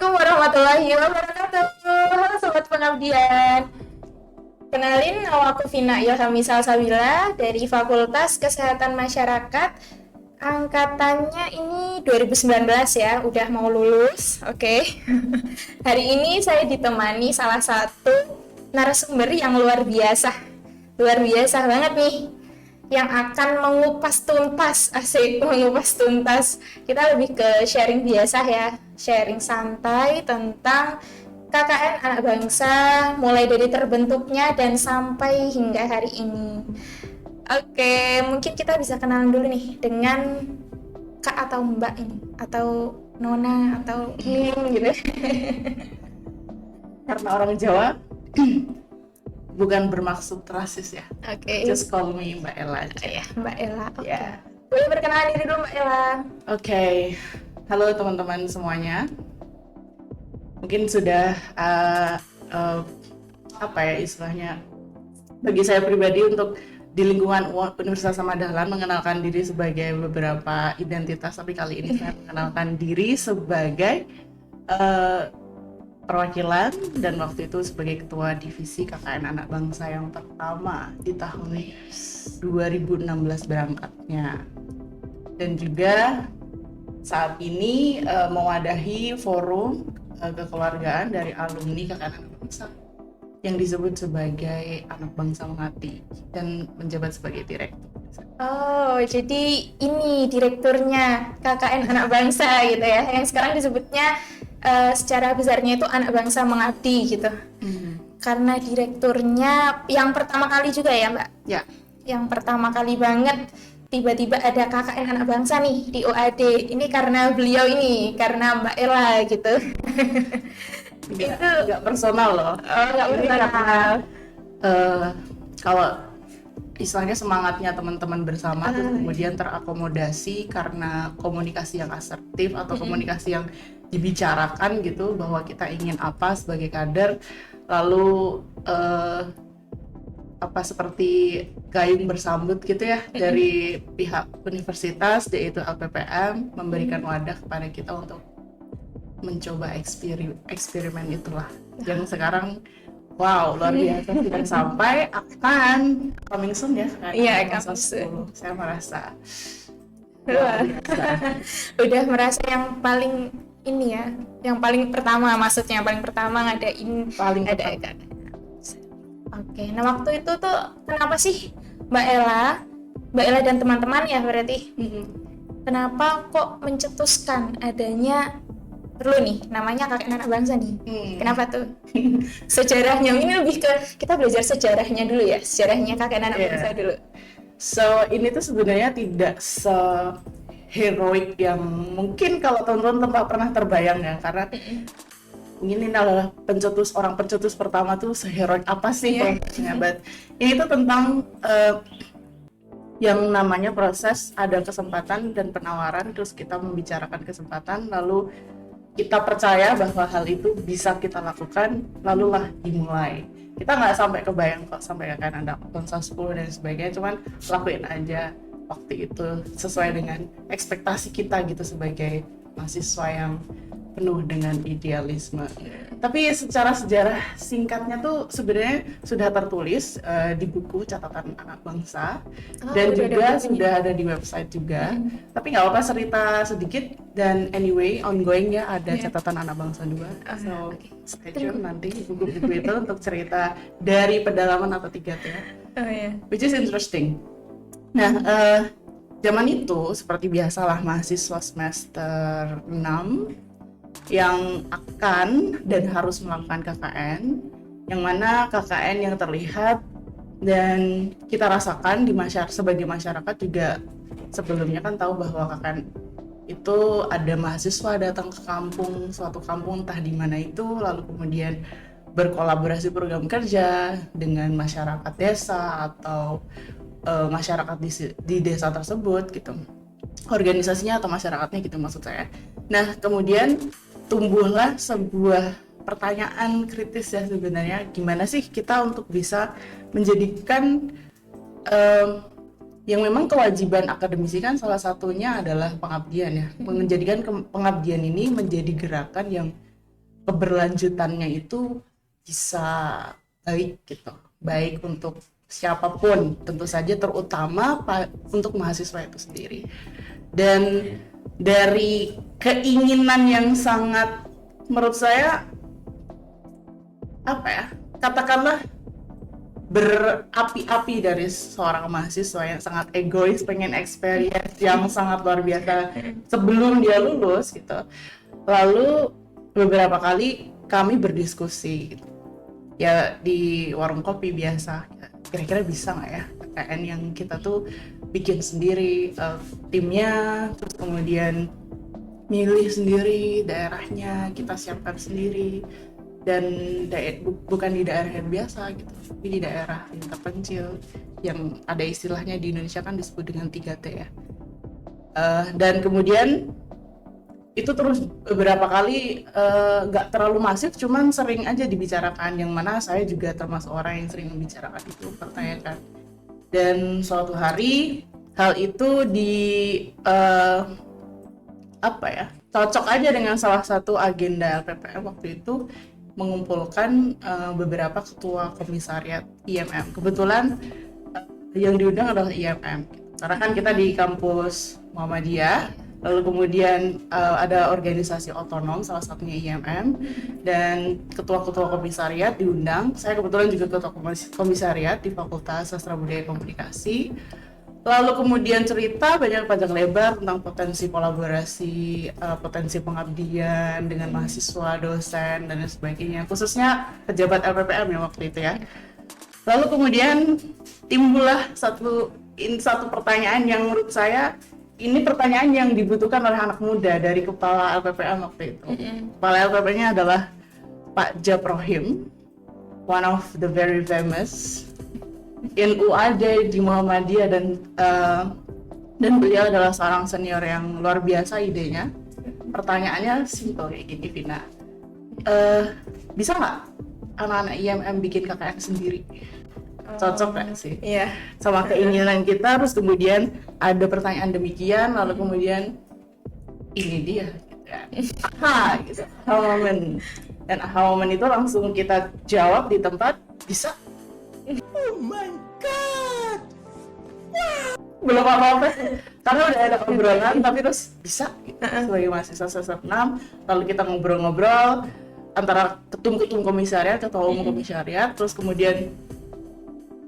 Assalamualaikum warahmatullahi wabarakatuh. Halo Sobat Pengabdian. Kenalin, nama aku Vina Ilhami Salsabila dari Fakultas Kesehatan Masyarakat. Angkatannya ini 2019 ya, udah mau lulus. Oke. Hari ini saya ditemani salah satu narasumber yang luar biasa. Luar biasa banget nih. Yang akan mengupas tuntas, asik mengupas tuntas. Kita lebih ke sharing biasa ya, sharing santai tentang KKN anak bangsa, mulai dari terbentuknya dan sampai hingga hari ini. Oke, mungkin kita bisa kenalan dulu nih dengan Kak atau Mbak ini, atau Nona, atau Nim gitu. Karena orang Jawa bukan bermaksud rasis ya. Oke. Just call me Mbak Ella aja. Ya, Mbak Ella. Oke. Ya. Boleh perkenalan diri dulu Mbak Ella. Oke. Halo teman-teman semuanya. Mungkin sudah apa ya istilahnya, bagi saya pribadi untuk di lingkungan Universitas Ahmad Dahlan mengenalkan diri sebagai beberapa identitas, tapi kali ini saya mengenalkan diri sebagai perwakilan dan waktu itu sebagai ketua divisi KKN Anak Bangsa yang pertama di tahun 2016 berangkatnya, dan juga saat ini mewadahi forum kekeluargaan dari alumni KKN Anak Bangsa yang disebut sebagai Anak Bangsa Mengabdi dan menjabat sebagai direktur. Oh, jadi ini direkturnya KKN Anak Bangsa gitu ya, yang sekarang disebutnya secara besarnya itu Anak Bangsa Mengabdi gitu. Karena direkturnya yang pertama kali juga ya Mbak? Ya. Yang pertama kali banget tiba-tiba ada KKN Anak Bangsa nih di OAD. Ini karena beliau ini, karena Mbak Ella gitu. Itu nggak personal loh. Oh, nggak personal. Kalau istilahnya semangatnya teman-teman bersama terus kemudian terakomodasi karena komunikasi yang asertif atau komunikasi yang dibicarakan gitu, bahwa kita ingin apa sebagai kader, lalu apa seperti gayung bersambut gitu ya dari pihak universitas, yaitu LPPM, memberikan wadah kepada kita untuk mencoba eksperimen itulah yang sekarang wow luar biasa sudah sampai akan coming soon ya. Iya, coming soon. Saya merasa udah merasa yang paling ini ya, yang paling pertama, maksudnya paling pertama ngadain paling ada. Oke, nah waktu itu tuh kenapa sih Mbak Ella dan teman-teman ya berarti kenapa kok mencetuskan adanya perlu nih namanya KKN Anak Bangsa nih? Kenapa tuh? Sejarahnya ini lebih ke kita belajar sejarahnya dulu ya, sejarahnya KKN Anak Bangsa dulu. So ini tuh sebenarnya tidak heroik yang mungkin kalau teman-teman pernah terbayang ya, karena ini adalah orang pencetus pertama tuh seheroik apa sih prosesnya, but ini tuh tentang yang namanya proses, ada kesempatan dan penawaran, terus kita membicarakan kesempatan, lalu kita percaya bahwa hal itu bisa kita lakukan, lalulah dimulai. Kita nggak sampai kebayang kok sampai kan ada bangsa 10 dan sebagainya, cuman lakuin aja waktu itu sesuai dengan ekspektasi kita gitu sebagai mahasiswa yang penuh dengan idealisme. Tapi secara sejarah singkatnya tuh sebenarnya sudah tertulis di buku catatan anak bangsa, dan juga sudah ada di website juga. Tapi nggak apa-apa cerita sedikit, dan anyway ongoing ya ada catatan anak bangsa 2. So stay tune nanti buku-buku itu untuk cerita dari pedalaman atau 3T ya. Which is interesting. Nah, zaman itu seperti biasalah mahasiswa semester 6 yang akan dan harus melakukan KKN, yang mana KKN yang terlihat dan kita rasakan di sebagai masyarakat juga sebelumnya kan tahu bahwa KKN itu ada mahasiswa datang ke kampung, suatu kampung entah di mana itu, lalu kemudian berkolaborasi program kerja dengan masyarakat desa atau masyarakat di desa tersebut gitu, organisasinya atau masyarakatnya gitu maksud saya. Nah kemudian tumbuhlah sebuah pertanyaan kritis ya sebenarnya, gimana sih kita untuk bisa menjadikan yang memang kewajiban akademisi kan salah satunya adalah pengabdian ya, menjadikan pengabdian ini menjadi gerakan yang keberlanjutannya itu bisa baik gitu, baik untuk siapapun tentu saja, terutama untuk mahasiswa itu sendiri. Dan dari keinginan yang sangat, menurut saya apa ya, katakanlah berapi-api dari seorang mahasiswa yang sangat egois, pengen experience yang sangat luar biasa sebelum dia lulus gitu. Lalu beberapa kali kami berdiskusi gitu, ya di warung kopi biasa, kira-kira bisa nggak ya KKN yang kita tuh bikin sendiri timnya, terus kemudian milih sendiri daerahnya, kita siapkan sendiri, dan bukan di daerah yang biasa gitu, tapi di daerah yang terpencil, yang ada istilahnya di Indonesia kan disebut dengan 3T ya. Dan kemudian itu terus beberapa kali nggak terlalu masif, cuman sering aja dibicarakan, yang mana saya juga termasuk orang yang sering membicarakan itu, pertanyakan. Dan suatu hari hal itu cocok aja dengan salah satu agenda LPPM waktu itu, mengumpulkan beberapa ketua komisariat IMM. Kebetulan yang diundang adalah IMM, karena kan kita di kampus Muhammadiyah, lalu kemudian ada organisasi otonom, salah satunya IMM, dan ketua-ketua komisariat diundang. Saya kebetulan juga ketua komisariat di Fakultas Sastra Budaya Komunikasi. Lalu kemudian cerita banyak panjang lebar tentang potensi kolaborasi, potensi pengabdian dengan mahasiswa, dosen, dan sebagainya, khususnya pejabat LPPM ya waktu itu ya. Lalu kemudian timbullah satu pertanyaan yang menurut saya ini pertanyaan yang dibutuhkan oleh anak muda dari kepala LPPM waktu itu. Kepala LPPM-nya adalah Pak Jab Rohim, one of the very famous in UAD di Muhammadiyah, dan beliau adalah seorang senior yang luar biasa idenya. Pertanyaannya simple kayak gini, Vina. Bisa nggak anak-anak IMM bikin KKN sendiri? Cocok nggak sih? Iya. Sama keinginan kita. Terus kemudian ada pertanyaan demikian, lalu kemudian ini dia gitu ya. Aha, gitu. Aha moment. Dan aha moment itu langsung kita jawab di tempat, bisa. Oh my god, belum apa-apa karena udah ada obrolan, tapi terus bisa gitu. Sebagai mahasiswa semester 6, lalu kita ngobrol-ngobrol antara ketum-ketum komisariat, ketua umum komisariat, terus kemudian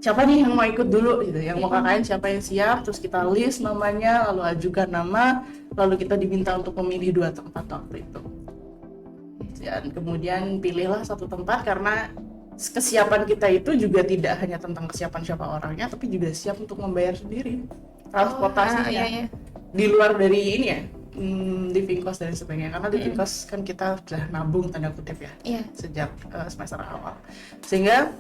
siapa nih yang mau ikut dulu gitu, yang mau KKN siapa yang siap, terus kita list namanya, lalu ajukan nama, lalu kita diminta untuk memilih 2 tempat waktu itu, dan kemudian pilihlah satu tempat, karena kesiapan kita itu juga tidak hanya tentang kesiapan siapa orangnya, tapi juga siap untuk membayar sendiri transportasinya. Iya. Di luar dari ini ya, living cost dan sebagainya, karena living cost kan kita sudah nabung tanda kutip ya, sejak semester awal, sehingga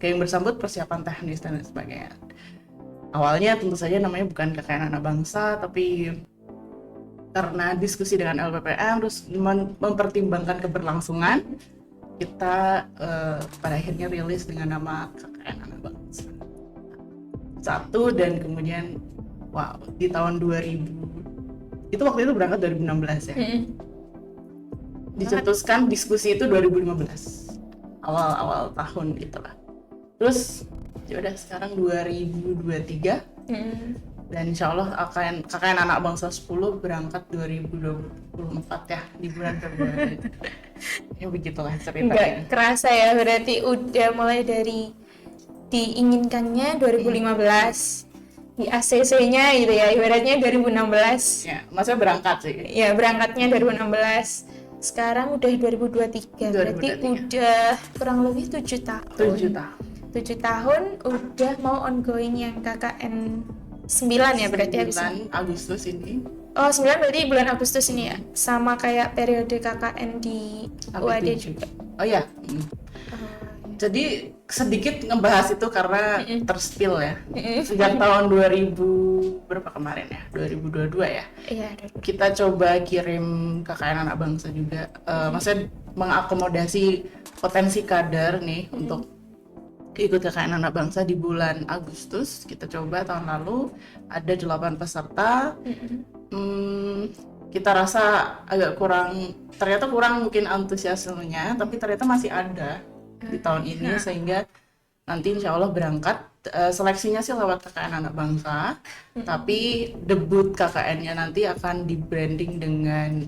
kayak yang bersambut persiapan teknis dan sebagainya. Awalnya tentu saja namanya bukan KKN Anak Bangsa, tapi karena diskusi dengan LPPM terus mempertimbangkan keberlangsungan, kita pada akhirnya rilis dengan nama KKN Anak Bangsa 1. Dan kemudian di tahun 2000 itu, waktu itu berangkat 2016 ya, dicetuskan diskusi itu 2015 awal tahun gitulah. Terus ya udah sekarang 2023, dan insya Allah KKN Anak Bangsa 10 berangkat 2024 ya, di bulan Februari. Ya begitulah ceritanya. Nggak kerasa ya, berarti udah mulai dari diinginkannya 2015, di ACC-nya gitu ya, ibaratnya 2016. Ya, maksudnya berangkat sih. Ya, berangkatnya 2016. Sekarang udah 2023, berarti udah kurang lebih 7 tahun. 7 tahun udah mau ongoing yang KKN 9 ya berarti ya. 9 Agustus ini. Oh, 9 berarti bulan Agustus ini ya. Sama kayak periode KKN di UAD juga. Oh ya. Jadi sedikit ngebahas itu karena terspill ya. Sejak tahun 2000 berapa kemarin ya? 2022 ya. Iya, kita coba kirim KKN Anak Bangsa juga. Maksudnya mengakomodasi potensi kader nih untuk ikut KKN Anak Bangsa di bulan Agustus. Kita coba tahun lalu ada 8 peserta. kita rasa agak ternyata kurang mungkin antusiasmenya, tapi ternyata masih ada di tahun ini, sehingga nanti insya Allah berangkat. Seleksinya sih lewat KKN Anak Bangsa, tapi debut KKN-nya nanti akan di branding dengan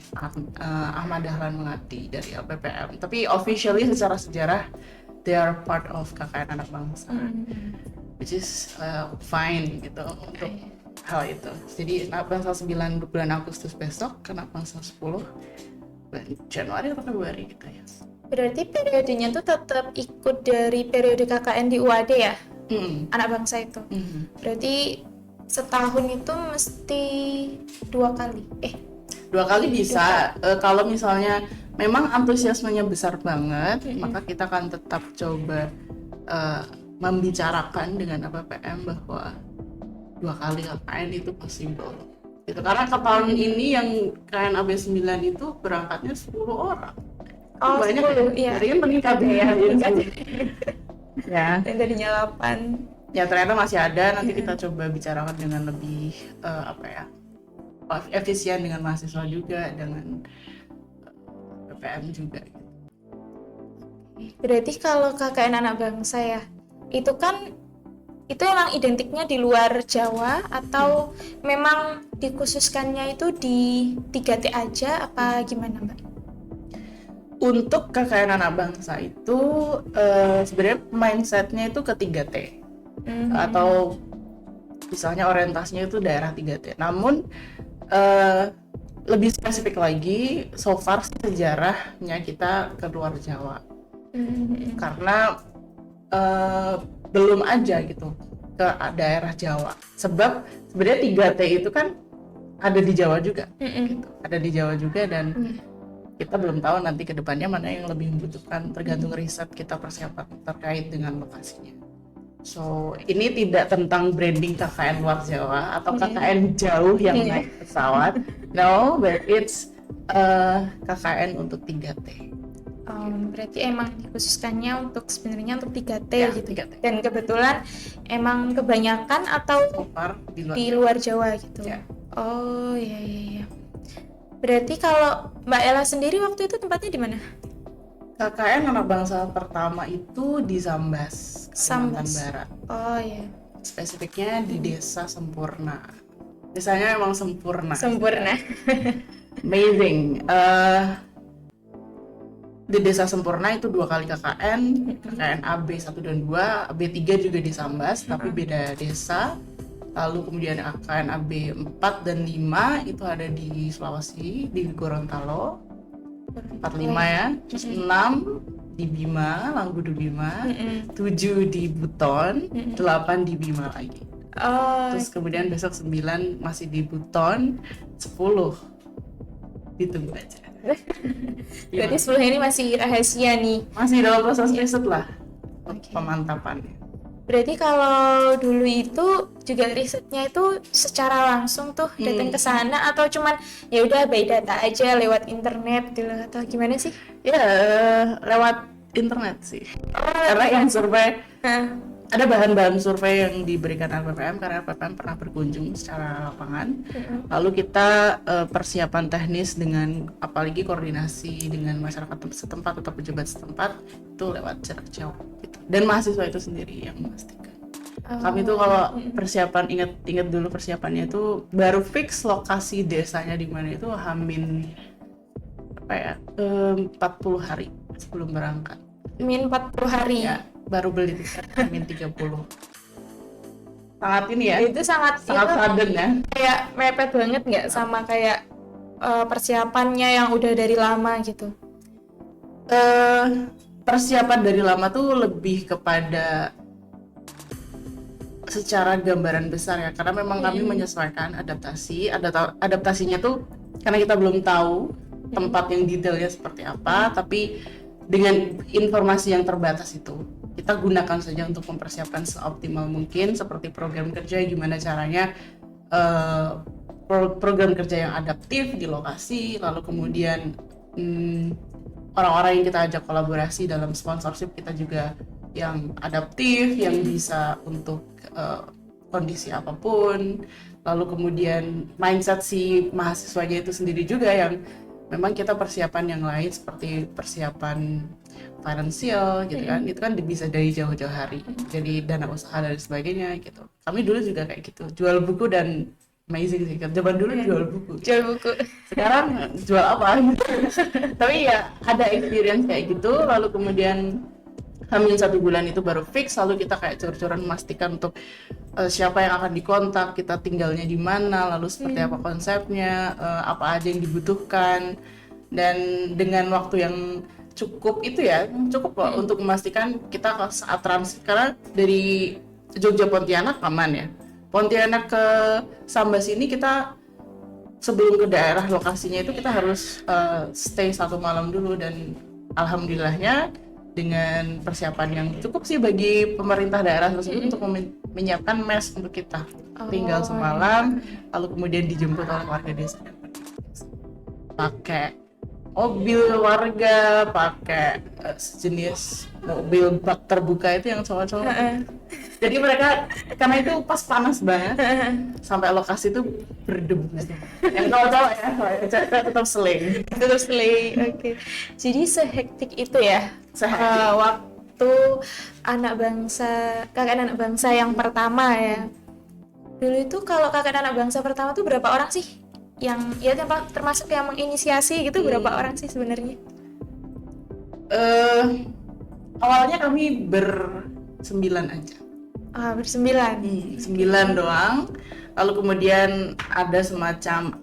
Ahmad Dahlan Melati dari LPPM. Tapi officially secara sejarah they are part of KKN Anak Bangsa, which is fine gitu untuk hal itu. Jadi Anak Bangsa 9 bulan Agustus besok, Anak Bangsa 10 bulan Januari atau Februari gitu ya. Berarti periodenya tuh tetap ikut dari periode KKN di UAD ya? Anak Bangsa itu. Berarti setahun itu mesti 2 kali. 2 kali bisa. Kalau misalnya memang antusiasmenya besar banget, maka kita akan tetap coba membicarakan dengan APPM bahwa 2 kali KKN itu possible. Gitu. Karena ke tahun ini yang KNAB 9 itu berangkatnya 10 orang. Oh, banyak 10, ya. Jadi kan meningkat ya. Ya. Dan tadinya 8. Ya ternyata masih ada. Nanti kita coba bicarakan dengan lebih efisien dengan mahasiswa juga, dengan PPM juga. Berarti kalau KKN Anak Bangsa ya, itu emang identiknya di luar Jawa atau memang dikhususkannya itu di 3T aja apa gimana Mbak? Untuk KKN Anak Bangsa itu sebenarnya mindsetnya itu ke 3T, atau misalnya orientasinya itu daerah 3T. Namun lebih spesifik lagi, so far sejarahnya kita ke luar Jawa, karena belum aja gitu ke daerah Jawa. Sebab sebenarnya 3T itu kan ada di Jawa juga, gitu. Ada di Jawa juga, dan kita belum tahu nanti ke depannya mana yang lebih membutuhkan, tergantung riset kita persiapan terkait dengan lokasinya. So, ini tidak tentang branding KKN luar Jawa atau KKN jauh yang naik pesawat. No, but it's KKN untuk 3T. Berarti emang dikhususkannya sebenarnya untuk 3T Ya, gitu. 3T. Dan kebetulan emang kebanyakan atau So far di luar Jawa gitu. Ya. Oh iya. Berarti kalau Mbak Ella sendiri waktu itu tempatnya di mana? KKN Anak Bangsa pertama itu di Sambas, Kalimantan Barat. Oh iya. Spesifiknya di Desa Sempurna. Desanya emang sempurna. Amazing. Di Desa Sempurna itu 2 kali KKN, KKN AB 1 dan 2, AB 3 juga di Sambas, tapi beda desa. Lalu kemudian KKN AB 4 dan 5 itu ada di Sulawesi, di Gorontalo. 45 ya, terus 6 di Bima, Langgudu Bima, 7 di Buton, 8 di Bima lagi. Terus kemudian besok 9 masih di Buton, 10 ditunggu aja. Berarti 10 ini masih rahasia nih. Masih dalam proses riset lah, pemantapannya. Berarti kalau dulu itu juga risetnya itu secara langsung tuh datang ke sana atau cuman ya udah by data aja lewat internet gitu atau gimana sih? Ya lewat internet sih. Karena yang survei ada bahan-bahan survei yang diberikan LPPM karena LPPM pernah berkunjung secara lapangan. Lalu kita persiapan teknis dengan apalagi koordinasi dengan masyarakat setempat atau pejabat setempat itu lewat jarak jauh gitu. Dan mahasiswa itu sendiri yang memastikan. Kami itu kalau persiapan ingat dulu persiapannya itu baru fix lokasi desanya di mana itu hamin 40 hari sebelum berangkat. Min 40 hari. Ya, baru beli tiket hamin 30. Sangat ini ya. Itu sangat sudden ya. Kayak mepet banget nggak sama kayak persiapannya yang udah dari lama gitu. Persiapan dari lama tuh lebih kepada secara gambaran besar ya, karena memang kami menyesuaikan adaptasinya tuh karena kita belum tahu tempat yang detailnya seperti apa, tapi dengan informasi yang terbatas itu kita gunakan saja untuk mempersiapkan seoptimal mungkin, seperti program kerja gimana caranya program kerja yang adaptif di lokasi, lalu kemudian orang-orang yang kita ajak kolaborasi dalam sponsorship kita juga yang adaptif, yang bisa untuk kondisi apapun. lalu kemudian mindset si mahasiswanya itu sendiri juga yang memang kita persiapan yang lain seperti persiapan finansial gitu kan, itu kan bisa dari jauh-jauh hari, jadi dana usaha dan sebagainya gitu. Kami dulu juga kayak gitu, jual buku dan amazing sih, zaman dulu jual buku. Jual buku. Sekarang jual apa gitu. Tapi ya ada experience kayak gitu, lalu kemudian Hamin 1 bulan itu baru fix, lalu kita kayak cor-coran memastikan untuk siapa yang akan dikontak, kita tinggalnya di mana, lalu seperti apa konsepnya, apa aja yang dibutuhkan, dan dengan waktu yang cukup itu ya, cukup kok untuk memastikan kita saat transit, karena dari Jogja Pontianak aman ya. Pontianak ke Sambas ini kita sebelum ke daerah lokasinya itu kita harus stay 1 malam dulu, dan alhamdulillahnya dengan persiapan yang cukup sih bagi pemerintah daerah tersebut untuk menyiapkan mes untuk kita tinggal semalam, lalu kemudian dijemput oleh warga desa pakai mobil warga, pakai sejenis mobil bak terbuka itu yang cowok-cowok. Jadi mereka, karena itu pas panas banget, sampai lokasi itu berdebu. Yang cowok-cowok ya, tetap seling. Tetap slay. Oke. Jadi sehektik itu ya. Waktu kakak anak bangsa yang pertama ya. Dulu itu kalau kakak anak bangsa pertama tuh berapa orang sih? Yang ya termasuk yang menginisiasi gitu, berapa orang sih sebenarnya? Awalnya kami bersembilan aja. Bersembilan. 9 doang. Lalu kemudian ada semacam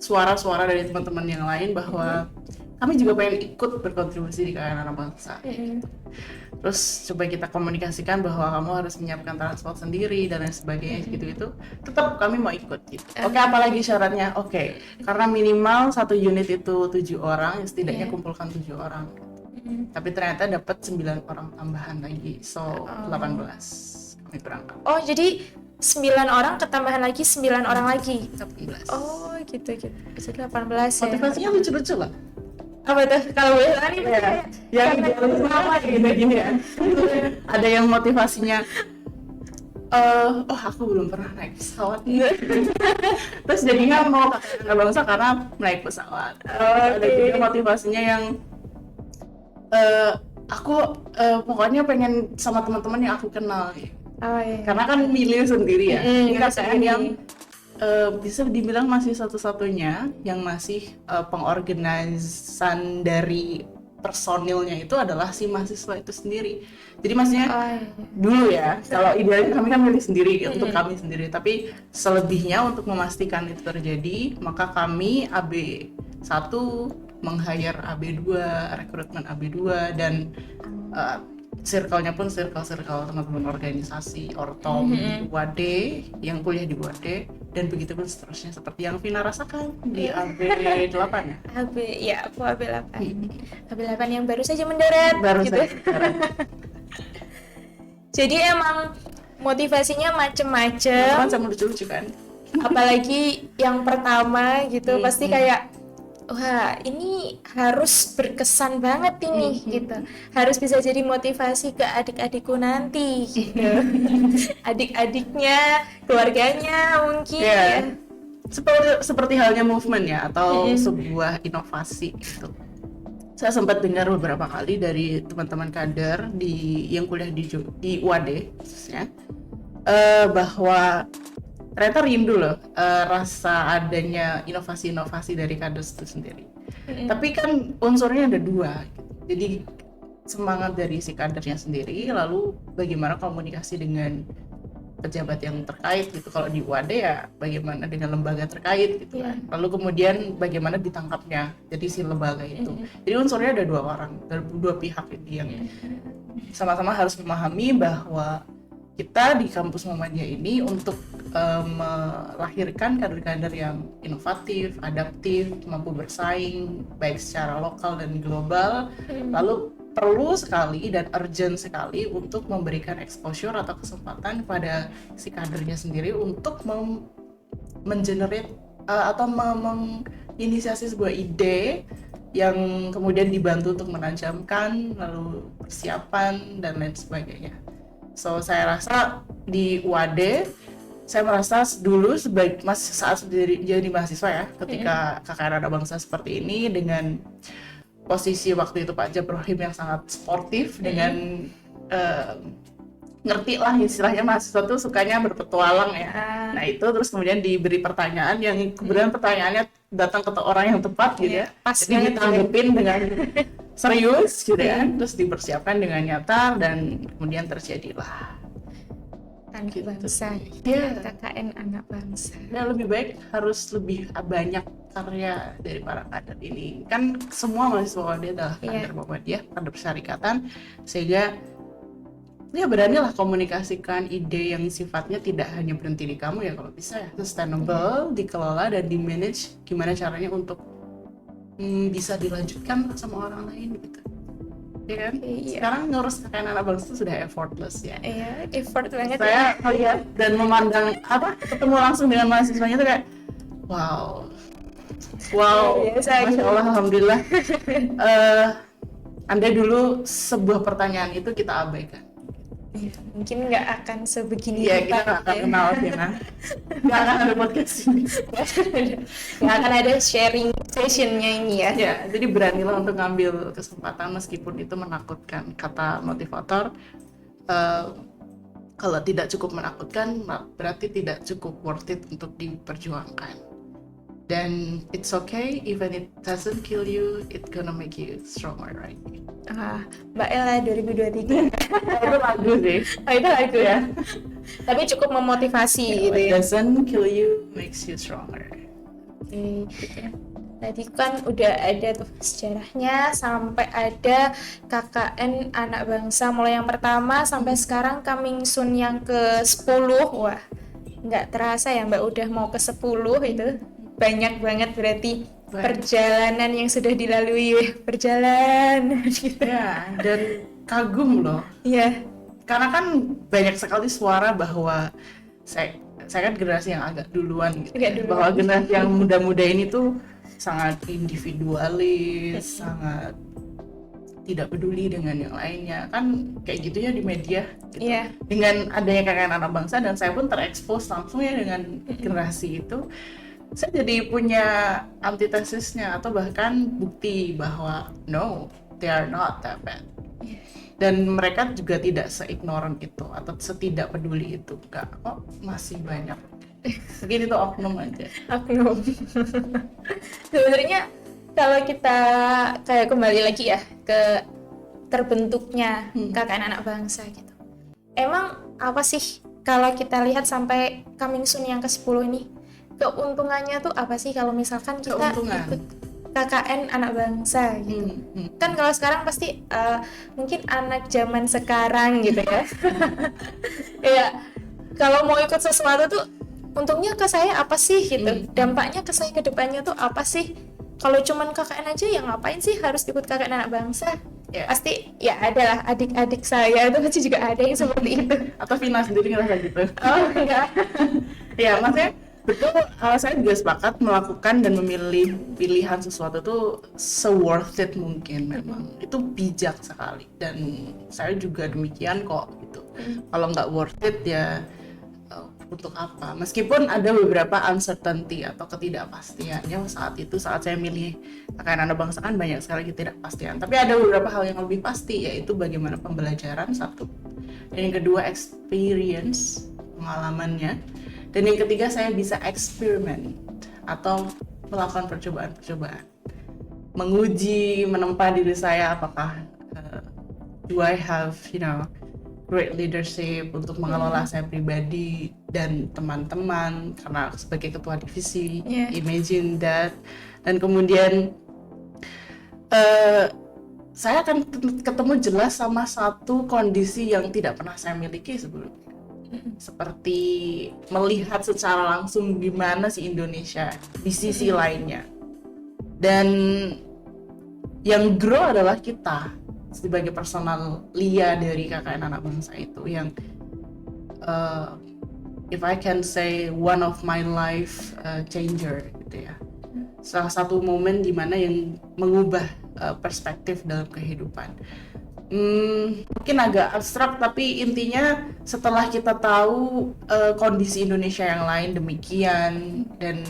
suara-suara dari teman-teman yang lain bahwa kami juga pengen ikut berkontribusi di kalangan anak bangsa. Terus coba kita komunikasikan bahwa kamu harus menyiapkan transport sendiri dan lain sebagainya gitu. Tetap kami mau ikut gitu. Oke, apalagi syaratnya? Oke, karena minimal 1 unit itu 7 orang, setidaknya kumpulkan 7 orang. Tapi ternyata dapat 9 orang tambahan lagi, so 18 kami berangkat. Oh, jadi 9 orang ketambahan lagi 9 orang lagi. 18. Oh, gitu. Jadi 18 ya. Motivasinya lucu-lucu lah. Apa tuh? Kalau boleh tahu nih, Yang idealisme apa gini ya. Ada yang motivasinya aku belum pernah naik pesawat nih. Terus jadinya mau kakak bangsa karena naik pesawat. Ada juga motivasinya yang pokoknya pengen sama teman-teman yang aku kenal. Iya. Karena kan milih sendiri ya. Ini ngerasain yang bisa dibilang masih satu-satunya yang masih pengorganisan dari personilnya itu adalah si mahasiswa itu sendiri. Jadi maksudnya dulu ya, kalau idealnya kami kan milih sendiri untuk kami sendiri, tapi selebihnya untuk memastikan itu terjadi, maka kami AB1 meng-hire AB2, rekrutmen AB2, dan circle-nya pun circle teman-teman organisasi Ortom Wade yang kuliah di Wade, dan begitu pun seterusnya seperti yang Vina rasakan di AB8 ya? Aku AB8. AB8 yang baru saja mendarat gitu. Jadi emang motivasinya macem-macem. Sama lucu-lucu kan? Apalagi yang pertama gitu, pasti kayak wah, ini harus berkesan banget ini gitu. Harus bisa jadi motivasi ke adik-adikku nanti gitu. Adik-adiknya, keluarganya mungkin. Yeah. Seperti halnya movement ya, atau sebuah inovasi gitu. Saya sempat dengar beberapa kali dari teman-teman kader yang kuliah di UAD khususnya, bahwa ternyata rindu loh rasa adanya inovasi-inovasi dari kader itu sendiri. Tapi kan unsurnya ada 2 gitu. Jadi semangat dari si kadernya sendiri, lalu bagaimana komunikasi dengan pejabat yang terkait gitu. Kalau di UAD ya bagaimana dengan lembaga terkait gitu kan. Lalu kemudian bagaimana ditangkapnya jadi si lembaga itu. Jadi unsurnya ada 2 orang, dari 2 pihak ini yang sama-sama harus memahami bahwa kita di kampus Muhammadiyah ini untuk melahirkan kader-kader yang inovatif, adaptif, mampu bersaing baik secara lokal dan global, lalu perlu sekali dan urgent sekali untuk memberikan exposure atau kesempatan kepada si kadernya sendiri untuk mengenerate atau menginisiasi sebuah ide yang kemudian dibantu untuk menajamkan, lalu persiapan dan lain sebagainya. So saya rasa di UAD saya merasa dulu saat jadi mahasiswa ya, ketika KKN Anak Bangsa seperti ini, dengan posisi waktu itu Pak Jabrohim yang sangat sportif, dengan ngerti lah istilahnya mahasiswa tuh sukanya berpetualang ya. Nah itu terus kemudian diberi pertanyaan yang kemudian pertanyaannya datang ke orang yang tepat gitu ya. Pas Jadi ditanggepin dengan serius gitu ya. Terus dipersiapkan dengan nyata dan kemudian terjadilah Anak Bangsa. KKN Anak Bangsa. Dan lebih baik harus lebih banyak karya dari para kader ini. Kan semua mahasiswa Muhammadiyah adalah kader Muhammadiyah, kader persyarikatan, sehingga ya beranilah komunikasikan ide yang sifatnya tidak hanya berhenti di kamu ya, kalau bisa ya sustainable, dikelola dan di manage gimana caranya untuk bisa dilanjutkan sama orang lain gitu. Ya kan? Sekarang ngurus KKN Anak Bangsa itu sudah effortless ya. Iya, effort banget. Saya melihat dan memandang ketemu langsung dengan mahasiswanya itu kayak wow, Masya Allah, alhamdulillah. Andai dulu sebuah pertanyaan itu kita abaikan. Ya, mungkin nggak akan sebegini. Iya, kita nggak akan kenal Vina. Nggak akan ada podcast ini. Nggak akan ada sharing sessionnya ini ya. Ya, jadi beranilah untuk ngambil kesempatan meskipun itu menakutkan. Kata motivator, kalau tidak cukup menakutkan, berarti tidak cukup worth it untuk diperjuangkan. Dan it's okay, even it doesn't kill you, it gonna make you stronger, right? Mbak Ella 2023. Itu lagu sih. Itu lagu ya. Tapi cukup memotivasi gitu ya. It doesn't kill you, makes you stronger. Tadi kan udah ada tuh sejarahnya sampai ada KKN Anak Bangsa mulai yang pertama sampai sekarang coming soon yang ke-10. Wah, nggak terasa ya Mbak udah mau ke-10 itu. Banyak banget berarti perjalanan yang sudah dilalui, perjalanan gitu. Ya, dan kagum loh. Iya. Karena kan banyak sekali suara bahwa saya kan generasi yang agak duluan gitu. Bahwa generasi yang muda-muda ini tuh sangat individualis, sangat tidak peduli dengan yang lainnya. Kan kayak gitu ya di media gitu. Iya. Dengan adanya KKN Anak Bangsa dan saya pun terekspos langsung ya dengan generasi itu. Saya jadi punya antitesisnya atau bahkan bukti bahwa no, they are not that bad. Dan mereka juga tidak se-ignorant itu atau setidak peduli itu. Enggak, kok masih banyak. Mungkin itu oknum aja. Oknum. Sebenarnya kalau kita kayak kembali lagi ya ke terbentuknya KKN Anak Bangsa gitu. Emang apa sih kalau kita lihat sampai coming soon yang ke-10 ini? Keuntungannya tuh apa sih kalau misalkan kita ikut KKN Anak Bangsa gitu? Kan kalau sekarang pasti mungkin anak zaman sekarang gitu ya. Ya, kalau mau ikut sesuatu tuh untungnya ke saya apa sih gitu? Dampaknya ke saya ke depannya tuh apa sih? Kalau cuman KKN aja ya ngapain sih harus ikut KKN Anak Bangsa? Ya. Pasti ya adalah adik-adik saya itu pasti juga ada yang seperti itu. Atau Vina sendiri ngerasa gitu? Oh enggak. Ya maksudnya betul, saya juga sepakat melakukan dan memilih pilihan sesuatu itu se-worth it mungkin memang. Itu bijak sekali dan saya juga demikian kok gitu. Kalau nggak worth it ya untuk apa? Meskipun ada beberapa uncertainty atau ketidakpastiannya saat saya milih KKN Anak Bangsa kan banyak sekali ketidakpastian. Tapi ada beberapa hal yang lebih pasti, yaitu bagaimana pembelajaran satu, dan yang kedua experience, pengalamannya. Dan yang ketiga saya bisa eksperimen atau melakukan percobaan-percobaan, menguji, menempa diri saya apakah do I have great leadership untuk mengelola saya pribadi dan teman-teman, karena sebagai ketua divisi, imagine that. Dan kemudian saya akan ketemu jelas sama satu kondisi yang tidak pernah saya miliki sebelumnya. Seperti melihat secara langsung gimana sih Indonesia di sisi lainnya. Dan yang grow adalah kita sebagai personal Lia dari KKN Anak Bangsa itu yang if I can say one of my life changer gitu ya. Salah satu momen dimana yang mengubah perspektif dalam kehidupan. Mungkin agak abstrak, tapi intinya setelah kita tahu kondisi Indonesia yang lain demikian, dan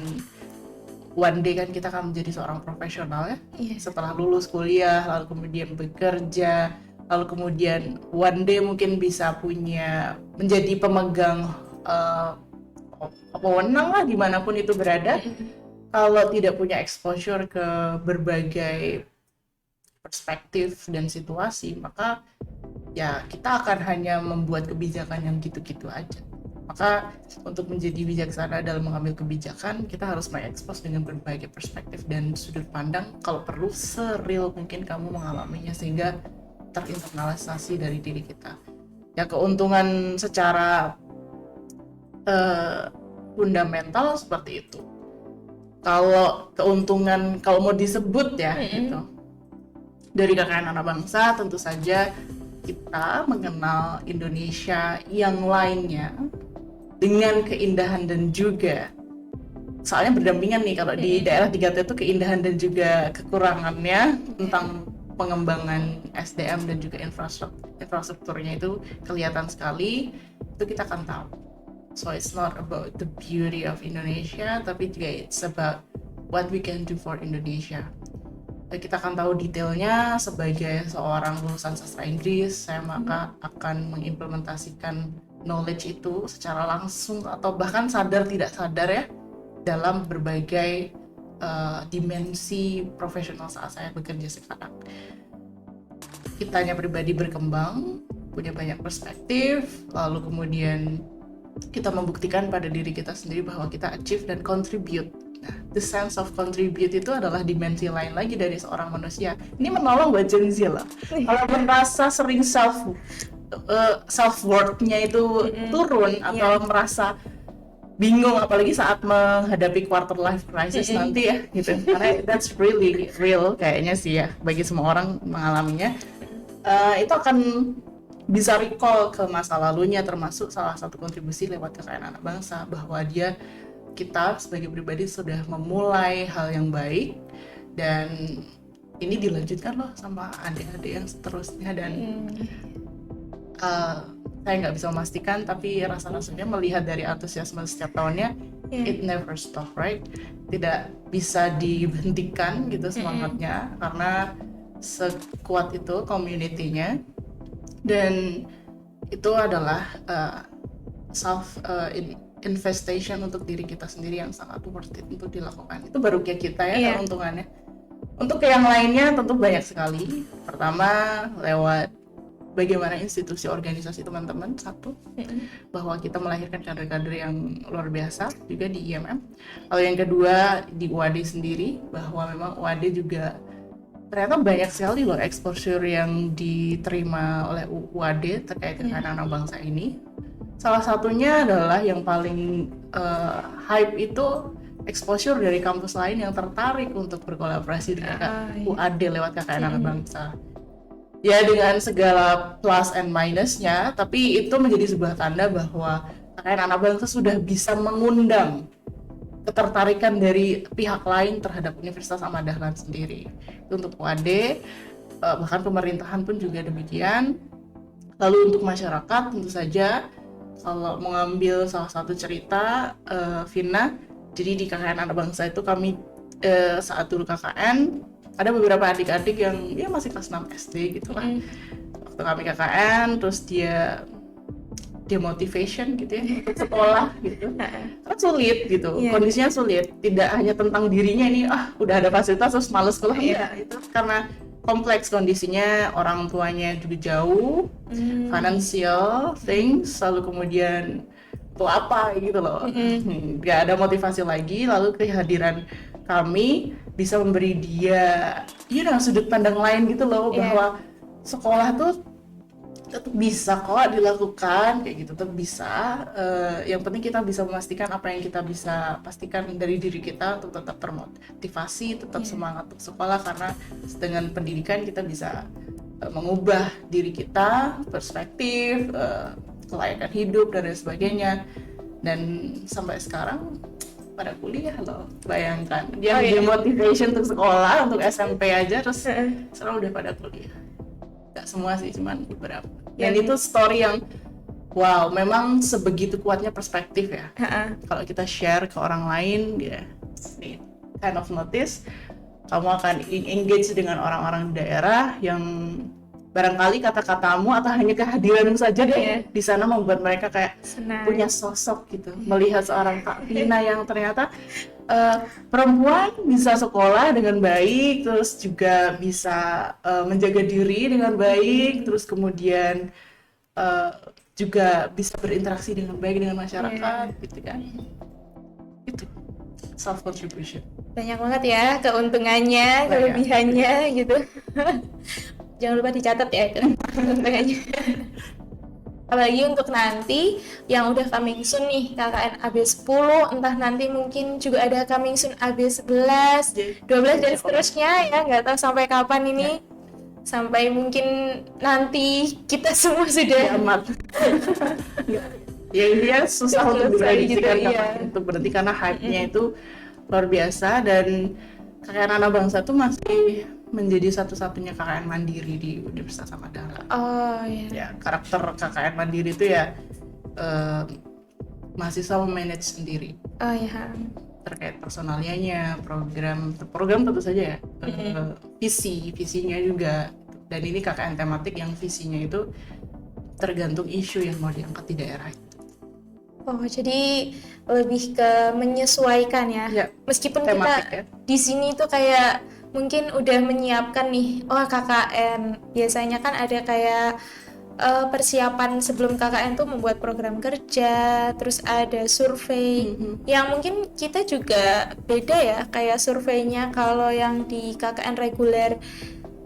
one day kan kita akan menjadi seorang profesional ya. Setelah lulus kuliah, lalu kemudian bekerja, lalu kemudian one day mungkin bisa menjadi pemegang wewenang lah dimanapun itu berada. Kalau tidak punya exposure ke berbagai perspektif dan situasi, maka ya kita akan hanya membuat kebijakan yang gitu-gitu aja. Maka untuk menjadi bijaksana dalam mengambil kebijakan, kita harus mengekspos dengan berbagai perspektif dan sudut pandang, kalau perlu seril mungkin kamu mengalaminya, sehingga terinternalisasi dari diri kita. Ya, keuntungan secara fundamental seperti itu. Kalau keuntungan, kalau mau disebut ya gitu, dari KKN Anak Bangsa, tentu saja kita mengenal Indonesia yang lainnya dengan keindahan dan juga, soalnya berdampingan nih, kalau di daerah 3T itu keindahan dan juga kekurangannya tentang pengembangan SDM dan juga infrastrukturnya itu kelihatan sekali, itu kita akan tahu. So it's not about the beauty of Indonesia, tapi juga it's about what we can do for Indonesia. Kita akan tahu detailnya. Sebagai seorang lulusan sastra Inggris, saya maka akan mengimplementasikan knowledge itu secara langsung atau bahkan sadar tidak sadar ya, dalam berbagai dimensi profesional saat saya bekerja sekarang. Kitanya pribadi berkembang, punya banyak perspektif, lalu kemudian kita membuktikan pada diri kita sendiri bahwa kita achieve dan contribute. Nah, the sense of contribute itu adalah dimensi lain lagi dari seorang manusia. Ini menolong buat Gen Z lah. Kalau merasa sering self worth-nya itu turun atau merasa bingung, apalagi saat menghadapi quarter life crisis nanti ya gitu. Karena that's really real kayaknya sih ya, bagi semua orang mengalaminya. Itu akan bisa recall ke masa lalunya, termasuk salah satu kontribusi lewat KKN Anak Bangsa, bahwa kita sebagai pribadi sudah memulai hal yang baik, dan ini dilanjutkan loh sama adik-adik yang seterusnya. Dan saya nggak bisa memastikan, tapi rasa-rasanya melihat dari antusiasme setiap tahunnya, it never stop, right? Tidak bisa dihentikan gitu semangatnya, karena sekuat itu community-nya. Dan itu adalah investation untuk diri kita sendiri yang sangat worth it untuk dilakukan. Itu baru kita ya keuntungannya. Untuk yang lainnya tentu banyak sekali. Pertama, lewat bagaimana institusi organisasi teman-teman, satu, bahwa kita melahirkan kader-kader yang luar biasa juga di IMM. Lalu yang kedua, di UAD sendiri, bahwa memang UAD juga ternyata banyak sekali loh exposure yang diterima oleh UAD terkait dengan anak bangsa ini. Salah satunya adalah yang paling hype itu exposure dari kampus lain yang tertarik untuk berkolaborasi dengan UAD lewat KKN Anak Bangsa. Ya, dengan segala plus and minusnya, tapi itu menjadi sebuah tanda bahwa KKN Anak Bangsa sudah bisa mengundang ketertarikan dari pihak lain terhadap Universitas Ahmad Dahlan sendiri. Itu untuk UAD, bahkan pemerintahan pun juga demikian. Lalu untuk masyarakat, tentu saja kalau mengambil salah satu cerita, Vina, jadi di KKN Anak Bangsa itu kami saat dulu KKN, ada beberapa adik-adik yang ya masih kelas 6 SD gitu lah. Waktu kami KKN, terus dia demotivation gitu ya untuk sekolah gitu. Kan sulit gitu, kondisinya sulit. Tidak hanya tentang dirinya ini, udah ada fasilitas terus males sekolah, itu karena kompleks kondisinya, orang tuanya juga jauh, financial things, lalu kemudian tuh apa gitu loh, nggak ada motivasi lagi. Lalu kehadiran kami bisa memberi dia sudut pandang lain gitu loh, bahwa sekolah tuh tetap bisa kok dilakukan kayak gitu, tetap bisa. Yang penting kita bisa memastikan apa yang kita bisa pastikan dari diri kita untuk tetap termotivasi, tetap semangat untuk sekolah, karena dengan pendidikan kita bisa mengubah diri kita, perspektif, kelayakan hidup dan lain sebagainya. Dan sampai sekarang pada kuliah loh, bayangkan dia motivation untuk sekolah, untuk SMP aja, terus sekarang udah pada kuliah. Gak semua sih, cuman beberapa. Dan itu story yang wow, memang sebegitu kuatnya perspektif ya. Kalau kita share ke orang lain, ya kind of notice kamu akan engage dengan orang-orang di daerah yang barangkali kata-katamu atau hanya kehadiranmu saja deh di sana membuat mereka kayak Senang. punya sosok gitu, melihat seorang Kak Vina yang ternyata perempuan bisa sekolah dengan baik, terus juga bisa menjaga diri dengan baik, terus kemudian juga bisa berinteraksi dengan baik dengan masyarakat, gitu kan. Itu self contribution. Banyak banget ya keuntungannya, kelebihannya gitu. Jangan lupa dicatat ya itu keuntungannya. Apalagi untuk nanti yang udah coming soon nih, KKN AB10, entah nanti mungkin juga ada coming soon AB11, 12 dan seterusnya ya, nggak tahu sampai kapan ini. Sampai mungkin nanti kita semua sudah amat. Ya intinya susah untuk diprediksikan gitu, itu berarti karena hype-nya itu luar biasa, dan KKN Anak Bangsa tuh masih menjadi satu-satunya KKN mandiri di Universitas Ahmad Dahlan. Oh iya. Ya, karakter KKN mandiri itu ya mahasiswa memanage sendiri. Oh iya. Terkait personalianya, program tentu saja ya, visinya juga. Dan ini KKN tematik yang visinya itu tergantung isu yang mau diangkat di daerah itu. Oh, jadi lebih ke menyesuaikan ya. Meskipun tematik, kita di sini tuh kayak mungkin udah menyiapkan nih, KKN biasanya kan ada kayak persiapan sebelum KKN tuh membuat program kerja, terus ada survei yang mungkin kita juga beda ya, kayak surveinya kalau yang di KKN reguler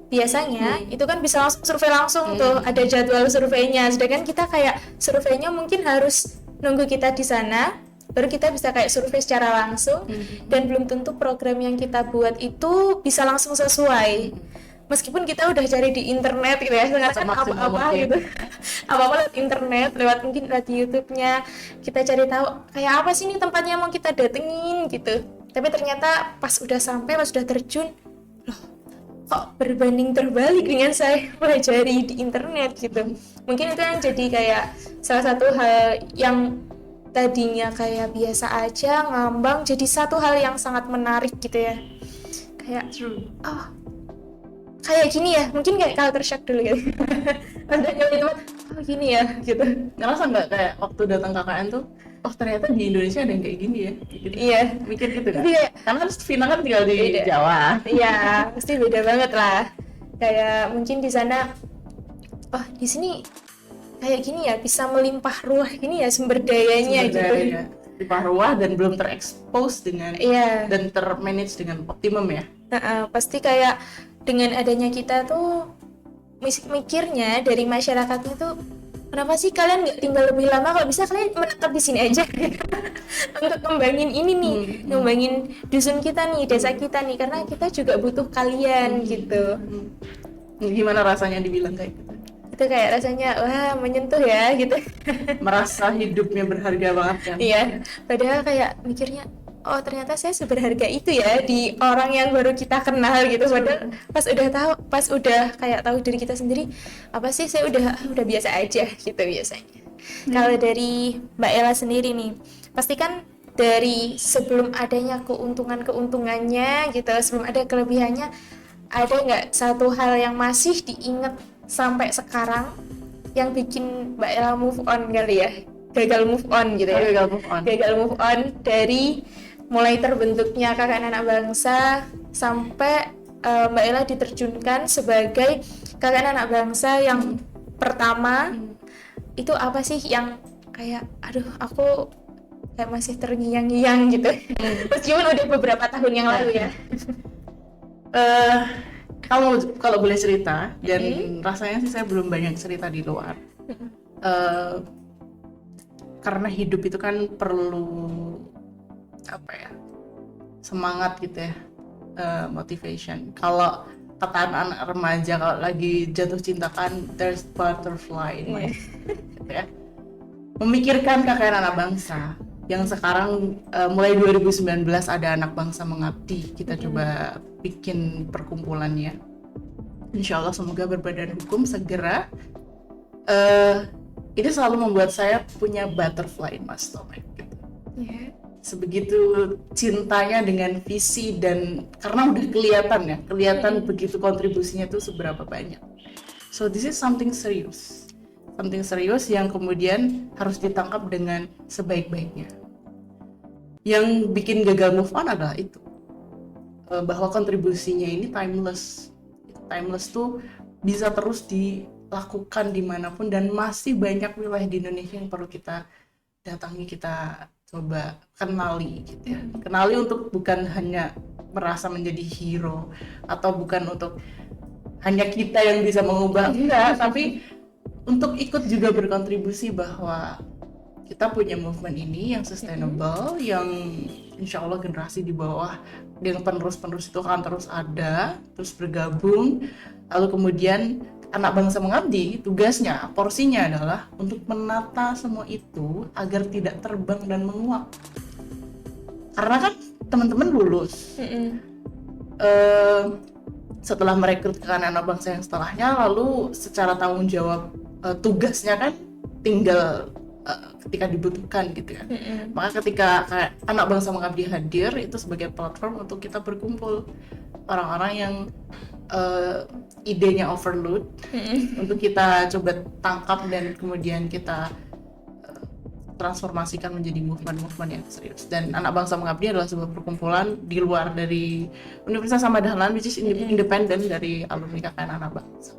biasanya itu kan bisa langsung survei langsung tuh, ada jadwal surveinya, sedangkan kita kayak surveinya mungkin harus nunggu kita di sana baru kita bisa kayak survei secara langsung, dan belum tentu program yang kita buat itu bisa langsung sesuai. Meskipun kita udah cari di internet gitu ya, sekarang kan apa-apa gitu, apa-apa lewat internet, lewat mungkin lewat YouTube-nya, kita cari tahu kayak apa sih nih tempatnya mau kita datengin gitu. Tapi ternyata pas udah sampai, pas udah terjun, loh kok berbanding terbalik dengan saya pelajari di internet gitu. Mungkin itu yang jadi kayak salah satu hal yang tadinya kayak biasa aja, ngambang, jadi satu hal yang sangat menarik gitu ya. Kayak kayak gini ya, mungkin kayak culture shock dulu gitu. Pas udah nyoba itu, gini ya gitu. Ngerasa nggak kayak waktu datang KKN tuh, ternyata di Indonesia ada yang kayak gini ya? Gitu. Iya. Mikir gitu kan? Iya. Karena kan Vina kan tinggal di Jawa. Iya, pasti beda banget lah. Kayak mungkin di sana, di sini kayak gini ya, bisa melimpah ruah gini ya sumber dayanya gitu. Melimpah ruah dan belum terekspos dengan dan termanage dengan optimum ya. Pasti kayak dengan adanya kita tuh mikirnya dari masyarakatnya tuh, kenapa sih kalian nggak tinggal lebih lama, kalau bisa kalian menetap di sini aja untuk ngembangin ini nih, ngembangin dusun kita nih, desa kita nih, karena kita juga butuh kalian gitu. Gimana rasanya dibilang kayak gitu? Itu kayak rasanya menyentuh ya gitu. Merasa hidupnya berharga banget kan? Iya, padahal kayak mikirnya, ternyata saya seberharga itu ya di orang yang baru kita kenal gitu. Padahal pas udah kayak tahu diri kita sendiri, apa sih, saya udah biasa aja gitu biasanya. Kalau dari Mbak Ella sendiri nih, pasti kan dari sebelum adanya keuntungannya gitu, sebelum ada kelebihannya, ada nggak satu hal yang masih diingat sampai sekarang yang bikin Mbak Ella move on kali ya? Gagal move on gitu ya? Gagal move on dari mulai terbentuknya KKN Anak Bangsa sampai Mbak Ella diterjunkan sebagai KKN Anak Bangsa yang pertama. Itu apa sih yang kayak aku kayak masih terngiang-ngiang gitu meskipun udah beberapa tahun yang lalu ya. Kalau boleh cerita, dan rasanya sih saya belum banyak cerita di luar, karena hidup itu kan perlu semangat gitu ya, motivation. Kalau kata anak remaja kalau lagi jatuh cinta kan, there's butterfly in my gitu ya. Memikirkan KKN Anak Bangsa yang sekarang mulai 2019 ada Anak Bangsa Mengabdi, kita coba bikin perkumpulannya, insya Allah semoga berbadan hukum segera. Ini selalu membuat saya punya butterfly in my stomach gitu. Yeah. Sebegitu cintanya dengan visi, dan karena udah kelihatan begitu kontribusinya tuh seberapa banyak. So this is something serious yang kemudian harus ditangkap dengan sebaik-baiknya. Yang bikin gagal move on adalah itu, bahwa kontribusinya ini timeless tuh bisa terus dilakukan dimanapun, dan masih banyak wilayah di Indonesia yang perlu kita datangi, kita coba kenali gitu ya. Kenali untuk bukan hanya merasa menjadi hero, atau bukan untuk hanya kita yang bisa mengubah, enggak, tapi untuk ikut juga berkontribusi bahwa kita punya movement ini yang sustainable, yang insya Allah generasi di bawah yang penerus-penerus itu akan terus ada, terus bergabung. Lalu kemudian anak bangsa mengabdi, tugasnya, porsinya adalah untuk menata semua itu agar tidak terbang dan menguap. Karena kan teman-teman lulus, setelah merekrutkan anak bangsa yang setelahnya, lalu secara tanggung jawab tugasnya kan tinggal ketika dibutuhkan gitu ya. Maka ketika kayak anak bangsa mengabdi hadir, itu sebagai platform untuk kita berkumpul orang-orang yang idenya overload, untuk kita coba tangkap dan kemudian kita transformasikan menjadi movement yang serius. Dan anak bangsa mengabdi adalah sebuah perkumpulan di luar dari Universitas Ahmad Dahlan, which is independen dari alumni KKN Anak Bangsa.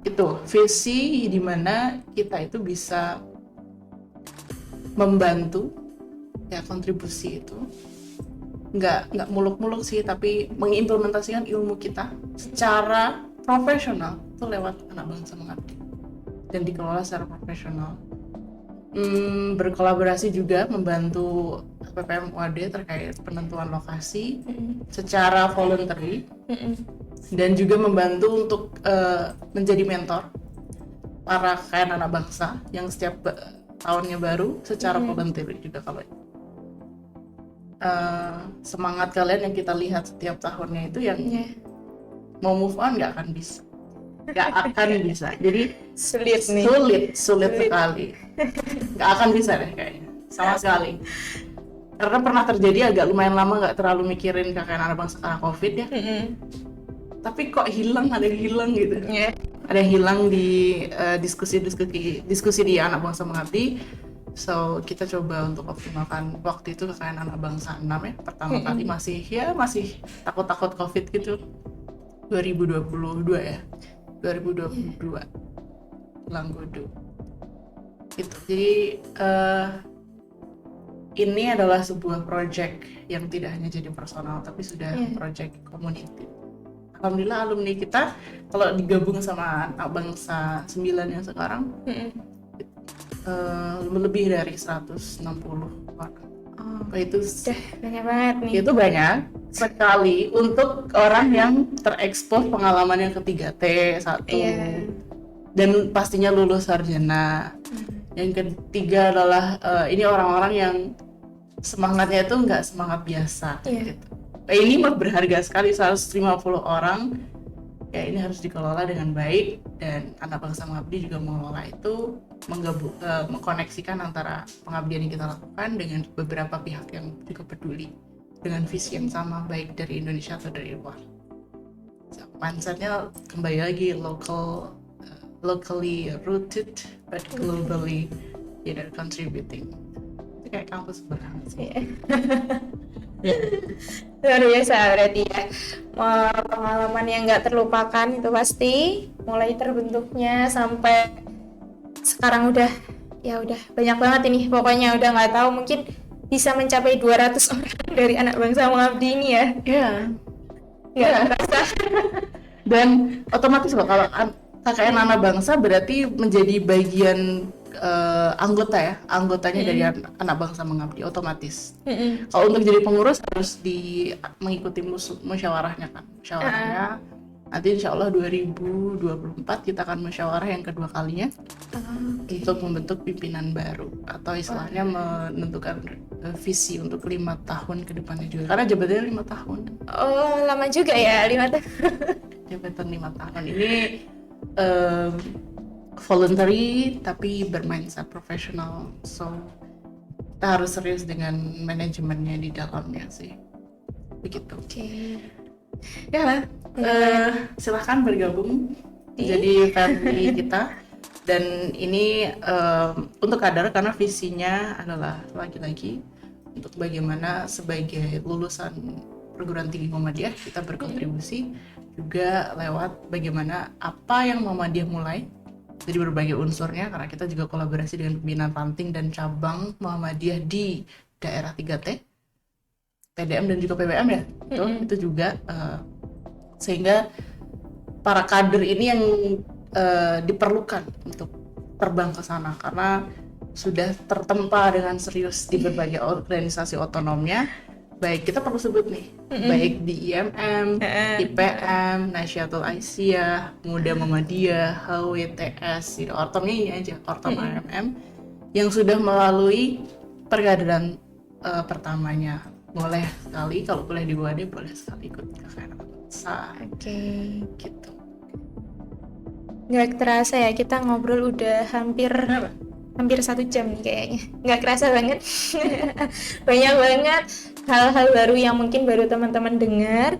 Itu visi di mana kita itu bisa membantu ya, kontribusi itu nggak muluk-muluk sih, tapi mengimplementasikan ilmu kita secara profesional itu lewat anak bangsa mengabdi dan dikelola secara profesional. Berkolaborasi juga membantu PPM UAD terkait penentuan lokasi secara voluntary, dan juga membantu untuk menjadi mentor para KKN anak bangsa yang setiap tahunnya baru secara voluntary juga. Kalau semangat kalian yang kita lihat setiap tahunnya itu yang mau move on nggak akan bisa. Jadi sulit sekali, nggak akan bisa deh kayaknya sama sekali. Karena pernah terjadi agak lumayan lama nggak terlalu mikirin KKN anak bangsa karena COVID ya. Tapi kok ada yang hilang gitu. Ada yang hilang di diskusi di anak bangsa mengabdi. So kita coba untuk optimalkan waktu itu KKN anak bangsa 6 ya, pertama kali masih takut COVID gitu. 2022 ya. 2022 Langgodo gitu. Jadi ini adalah sebuah project yang tidak hanya jadi personal, tapi sudah project community. Alhamdulillah alumni kita kalau digabung sama anak bangsa 9 yang sekarang lebih dari 160 orang. Itu banyak banget nih. Itu banyak sekali untuk orang yang terekspos pengalaman yang ke-3T satu, dan pastinya lulus sarjana. Yang ketiga adalah ini orang-orang yang semangatnya itu nggak semangat biasa gitu. Ini mah berharga sekali, 150 orang ya, ini harus dikelola dengan baik, dan anak bangsa mengabdi juga mengelola itu, mengkoneksikan antara pengabdian yang kita lakukan dengan beberapa pihak yang juga peduli dengan visi yang sama, baik dari Indonesia atau dari luar. So, mindsetnya kembali lagi locally rooted but globally contributing. Itu kayak kampus banget sih. Luar biasa berarti ya. Pengalaman yang nggak terlupakan itu pasti, mulai terbentuknya sampai sekarang udah banyak banget ini. Pokoknya udah nggak tahu, mungkin bisa mencapai 200 orang dari anak bangsa mengabdi ini ya. Terasa. Dan otomatis loh, kalau KKN anak bangsa berarti menjadi bagian anggotanya dari anak bangsa mengabdi, otomatis. Kalau untuk jadi pengurus harus mengikuti musyawarahnya kan. Musyawarahnya Nanti insya Allah 2024 kita akan musyawarah yang kedua kalinya untuk membentuk pimpinan baru atau istilahnya menentukan visi untuk 5 tahun ke depannya juga, karena jabatannya 5 tahun. Oh, lama juga ya 5 tahun. Jabatan 5 tahun ini voluntary tapi bermindset profesional, so kita harus serius dengan manajemennya di dalamnya sih, begitu. Oke. Ya, silahkan bergabung jadi family kita. Dan ini untuk Kadar, karena visinya adalah lagi-lagi untuk bagaimana sebagai lulusan perguruan tinggi Muhammadiyah kita berkontribusi juga lewat bagaimana apa yang Muhammadiyah mulai dari berbagai unsurnya, karena kita juga kolaborasi dengan pembinaan ranting dan cabang Muhammadiyah di daerah 3T, TDM dan juga PBM ya. Itu juga sehingga para kader ini yang diperlukan untuk terbang ke sana, karena sudah tertempa dengan serius di berbagai organisasi otonomnya, baik kita perlu sebut nih, baik di IMM, IPM, Nasyatul Aisyah, Muda Muhammadiyah, HWTS, Ortomnya ini aja, Ortom IMM yang sudah melalui perkaderan pertamanya. Boleh sekali kalau kuliah di UAD, boleh sekali ikut KKN Anak Bangsa. Oke. Gitu. Nggak terasa ya, kita ngobrol udah hampir 1 jam nih kayaknya. Nggak kerasa banget. Banyak banget hal-hal baru yang mungkin baru teman-teman dengar,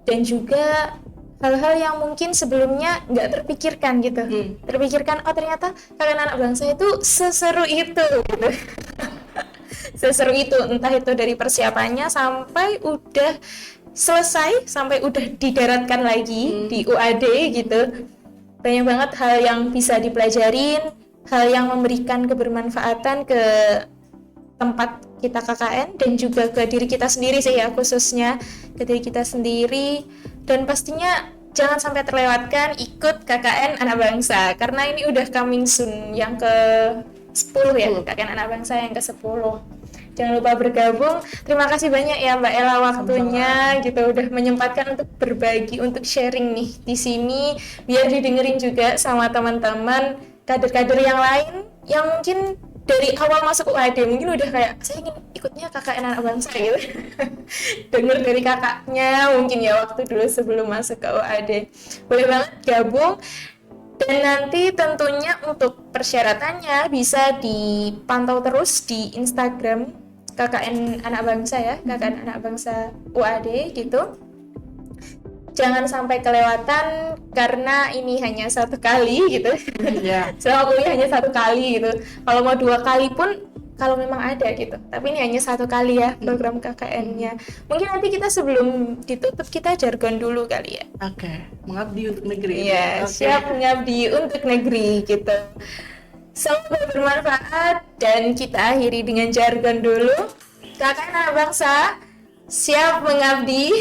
dan juga hal-hal yang mungkin sebelumnya nggak terpikirkan gitu. Terpikirkan, oh ternyata KKN Anak Bangsa itu seseru itu gitu. Seseru itu, entah itu dari persiapannya sampai udah selesai, sampai udah didaratkan lagi di UAD gitu. Banyak banget hal yang bisa dipelajarin, hal yang memberikan kebermanfaatan ke tempat kita KKN dan juga ke diri kita sendiri sih ya, khususnya ke diri kita sendiri. Dan pastinya jangan sampai terlewatkan ikut KKN Anak Bangsa, karena ini udah coming soon yang ke 10 ya, KKN Anak Bangsa yang ke 10. Jangan lupa bergabung. Terima kasih banyak ya Mbak Ella waktunya gitu, udah menyempatkan untuk berbagi, untuk sharing nih di sini, biar didengerin juga sama teman-teman kader-kader yang lain yang mungkin dari awal masuk UAD mungkin udah kayak, saya ingin ikutnya KKN Anak Bangsa gitu. Denger dari kakaknya mungkin ya waktu dulu sebelum masuk ke UAD. Boleh banget gabung. Dan nanti tentunya untuk persyaratannya bisa dipantau terus di Instagram KKN Anak Bangsa ya, KKN Anak Bangsa UAD gitu. Jangan sampai kelewatan, karena ini hanya 1 kali gitu. Selama kuliah hanya 1 kali gitu. Kalau mau 2 kali pun kalau memang ada gitu. Tapi ini hanya 1 kali ya program KKN-nya. Mungkin nanti kita sebelum ditutup kita jargon dulu kali ya. Oke, mengabdi untuk negeri. Iya, siap mengabdi untuk negeri gitu. Semoga bermanfaat, dan kita akhiri dengan jargon dulu. KKN Anak Bangsa siap mengabdi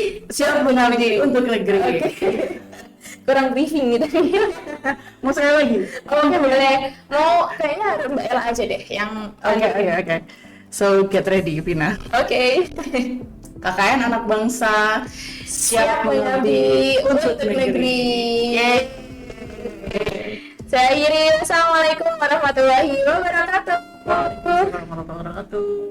untuk negeri. Okay. Kurang briefing gitu. Mau sekali lagi? Oke, boleh. Mau kayaknya Mbak Ella aja deh yang Oke. So get ready, Pina. Oke. KKN Anak Bangsa siap mengabdi untuk negeri. Saya akhiri. Assalamualaikum warahmatullahi wabarakatuh. Waalaikumsalam warahmatullahi wabarakatuh.